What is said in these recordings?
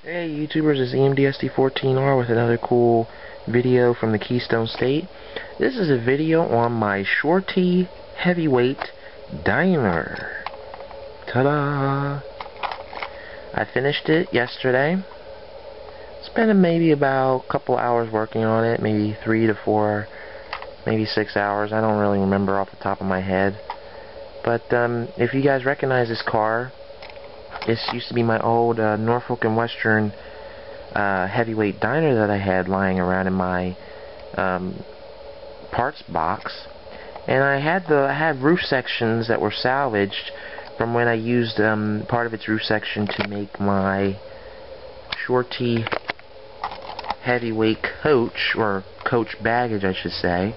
Hey YouTubers, it's EMDSD14R with another cool video from the Keystone State. This is a video on my Shorty heavyweight diner. Ta-da! I finished it yesterday. Spent maybe about a couple hours working on it, maybe 3 to 4, maybe 6 hours. I don't really remember off the top of my head. But if you guys recognize this car, this used to be my old Norfolk and Western heavyweight diner that I had lying around in my parts box, and I had roof sections that were salvaged from when I used part of its roof section to make my Shorty heavyweight coach, or coach baggage I should say,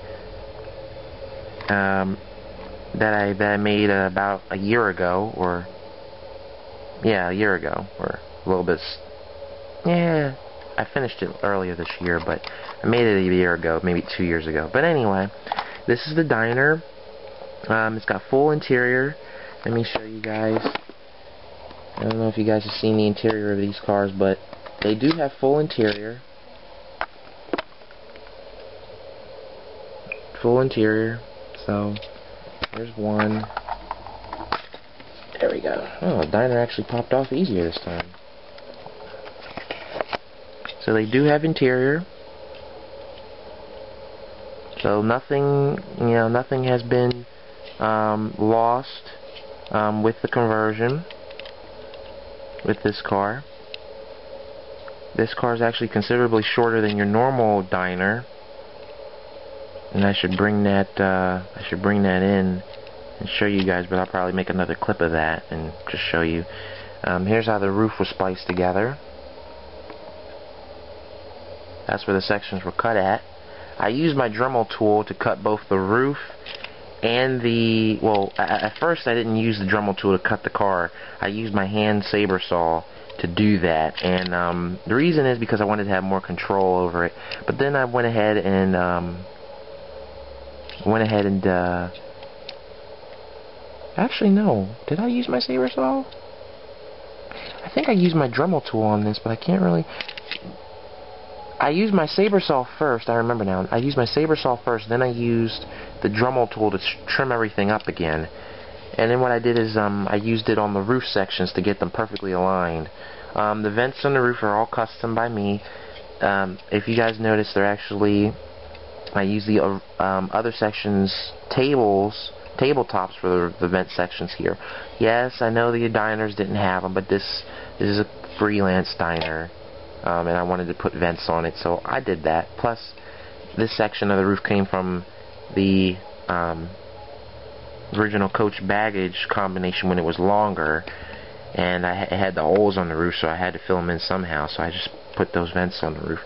that I made about a year ago, or yeah, a year ago, or a little bit. Yeah, I finished it earlier this year, but I made it a year ago, maybe 2 years ago. But anyway, this is the diner. It's got full interior. Let me show you guys. I don't know if you guys have seen the interior of these cars, but they do have full interior. Full interior. So, there's one. There we go. Oh, the diner actually popped off easier this time. So they do have interior. So nothing has been lost with the conversion with this car. This car is actually considerably shorter than your normal diner, and I should bring that in and show you guys, but I'll probably make another clip of that and just show you. Here's how the roof was spliced together. That's where the sections were cut at. I used my Dremel tool to cut both the roof and the, well, at first I didn't use the Dremel tool to cut the car. I used my hand saber saw to do that, and the reason is because I wanted to have more control over it. But then I went ahead and actually, no. Did I use my saber saw? I think I used my Dremel tool on this, but I can't really. I used my saber saw first. I remember now. I used my saber saw first, then I used the Dremel tool to trim everything up again. And then what I did is I used it on the roof sections to get them perfectly aligned. The vents on the roof are all custom by me. If you guys notice, they're actually, I use the other sections tabletops for the vent sections here. Yes, I know the diners didn't have them, but this is a freelance diner, and I wanted to put vents on it, so I did that. Plus, this section of the roof came from the original coach baggage combination when it was longer, and it had the holes on the roof, so I had to fill them in somehow, so I just put those vents on the roof.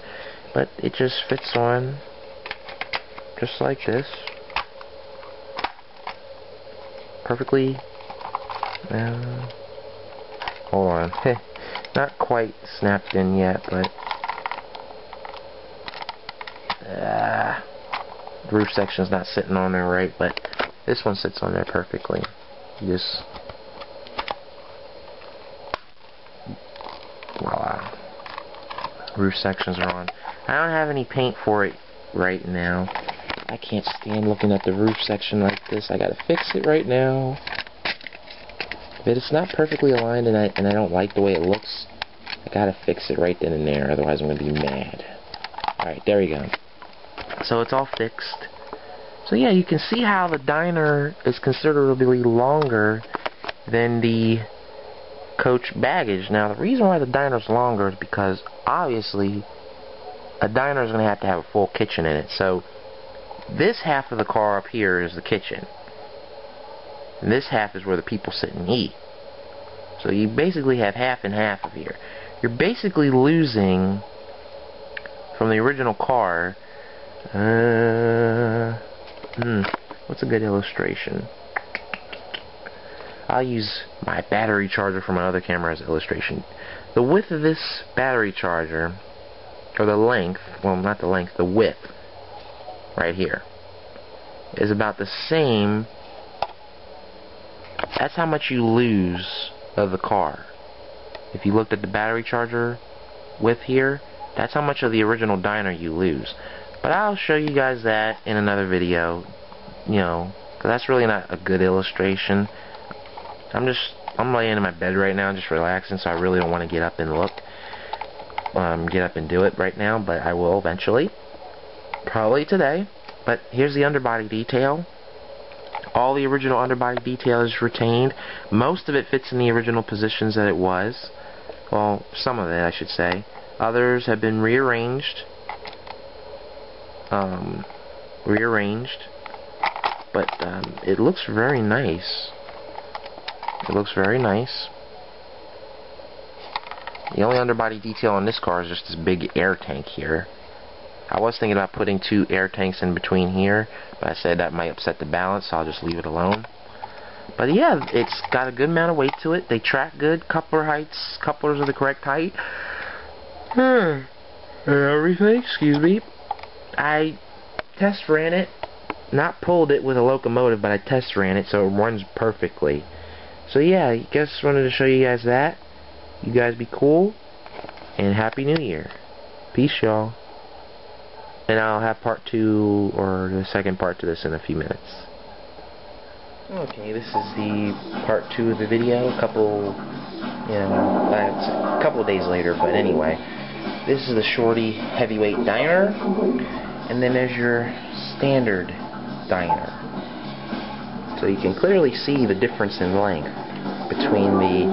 But it just fits on just like this. Perfectly. Hold on. Not quite snapped in yet, but the roof section's not sitting on there right, but this one sits on there perfectly. You just, voila. Roof sections are on. I don't have any paint for it right now. I can't stand looking at the roof section like this. I gotta fix it right now. If it's not perfectly aligned and I don't like the way it looks, I gotta fix it right then and there, otherwise I'm gonna be mad. Alright, there we go. So it's all fixed. So yeah, you can see how the diner is considerably longer than the coach baggage. Now the reason why the diner's longer is because obviously a diner is gonna have to have a full kitchen in it. So this half of the car up here is the kitchen, and this half is where the people sit and eat. So you basically have half and half of here. You're basically losing from the original car. What's a good illustration? I'll use my battery charger from my other camera as illustration. The width of this battery charger, or the length, well, not the length, the width, right here, is about the same. That's how much you lose of the car. If you looked at the battery charger width here, that's how much of the original diner you lose. But I'll show you guys that in another video, you know, because that's really not a good illustration. I'm laying in my bed right now, just relaxing, so I really don't want to get up and do it right now, but I will eventually. Probably today. But here's the underbody detail. All the original underbody detail is retained. Most of it fits in the original positions that it was. Well, some of it, I should say. Others have been rearranged. But it looks very nice. It looks very nice. The only underbody detail on this car is just this big air tank here. I was thinking about putting 2 air tanks in between here, but I said that might upset the balance, so I'll just leave it alone. But yeah, it's got a good amount of weight to it. They track good. Couplers are the correct height. Everything, excuse me. I test ran it. Not pulled it with a locomotive, but I test ran it, so it runs perfectly. So yeah, I just wanted to show you guys that. You guys be cool, and Happy New Year. Peace, y'all. And I'll have part 2, or the second part to this in a few minutes. Okay, this is the part 2 of the video. A couple of days later, but anyway. This is the Shorty heavyweight diner, and then there's your standard diner. So you can clearly see the difference in length between the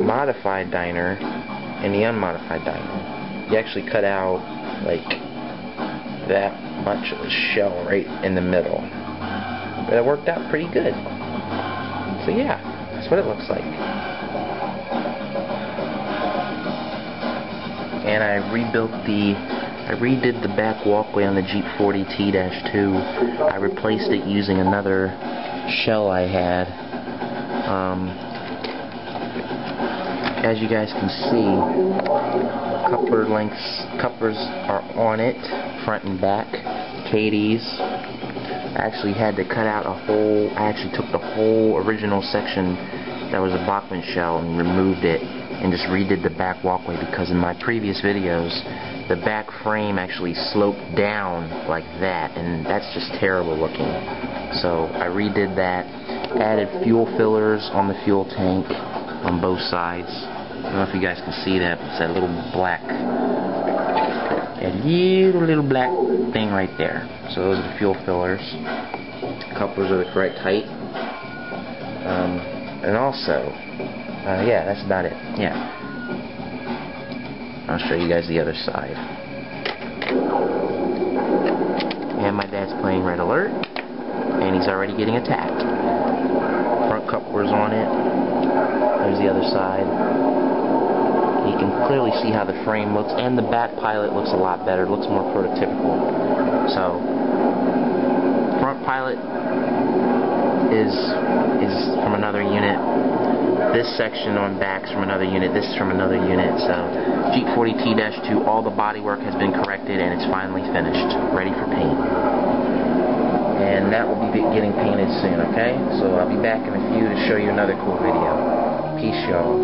modified diner and the unmodified diner. You actually cut out like that much of the shell right in the middle, but it worked out pretty good. So yeah, that's what it looks like. And I redid the back walkway on the Jeep 40 T-2. I replaced it using another shell I had. As you guys can see, couplers are on it, front and back, KDs. I actually had to cut out I actually took the whole original section that was a Bachmann shell and removed it and just redid the back walkway, because in my previous videos the back frame actually sloped down like that, and that's just terrible looking. So I redid that, added fuel fillers on the fuel tank on both sides. I don't know if you guys can see that, it's that little black black thing right there. So those are the fuel fillers. Couplers are the correct height. And also, yeah, that's about it. Yeah. I'll show you guys the other side. And my dad's playing Red Alert, and he's already getting attacked. Front couplers on it. There's the other side. You can clearly see how the frame looks, and the back pilot looks a lot better. It looks more prototypical. So, front pilot is from another unit. This section on back's from another unit. This is from another unit. So, Jeep 40 T-2, all the bodywork has been corrected, and it's finally finished, ready for paint. And that will be getting painted soon, okay? So I'll be back in a few to show you another cool video. Peace, y'all.